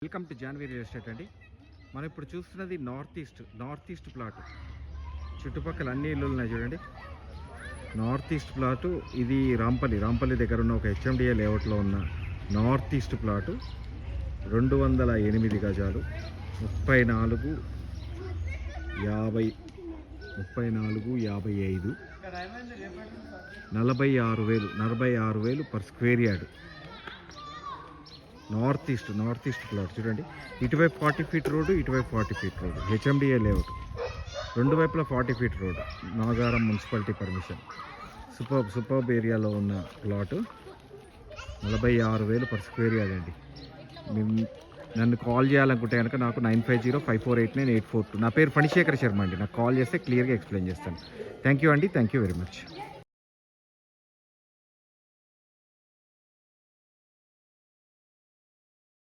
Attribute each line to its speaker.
Speaker 1: Welcome to Janhvi real estate అండి. మనం ఇప్పుడు చూస్తున్నది నార్త్ ఈస్ట్ ప్లాట్. చుట్టుపక్కల అన్ని ఇల్లు ఉన్నాయి చూడండి. నార్త్ ఈస్ట్ ప్లాటు ఇది రాంపల్లి దగ్గర ఉన్న ఒక హెచ్ఎండిఏ లేఅవుట్లో ఉన్న నార్త్ ఈస్ట్ ప్లాటు 208 గజాలు 34 50 35 46,000 per square yard. North east plot చూడండి. ఇటువైపు 40 ఫీట్ రోడ్డు, ఇటువైపు 40 ఫీట్ రోడ్డు. హెచ్ఎండిఏ లేఅవుట్, రెండు వైపులా 40 feet road. Nagaram municipality permission. Superb ఏరియాలో ఉన్న ప్లాటు 46,000 పర్ స్క్వేర్ యార్డ్ అండి. నన్ను కాల్ చేయాలనుకుంటే కనుక నాకు 9505489842. నా పేరు ఫణిశేఖర్ శర్మ అండి. నాకు కాల్ చేస్తే క్లియర్గా ఎక్స్ప్లెయిన్ చేస్తాను. థ్యాంక్ యూ అండి. Thank you very much.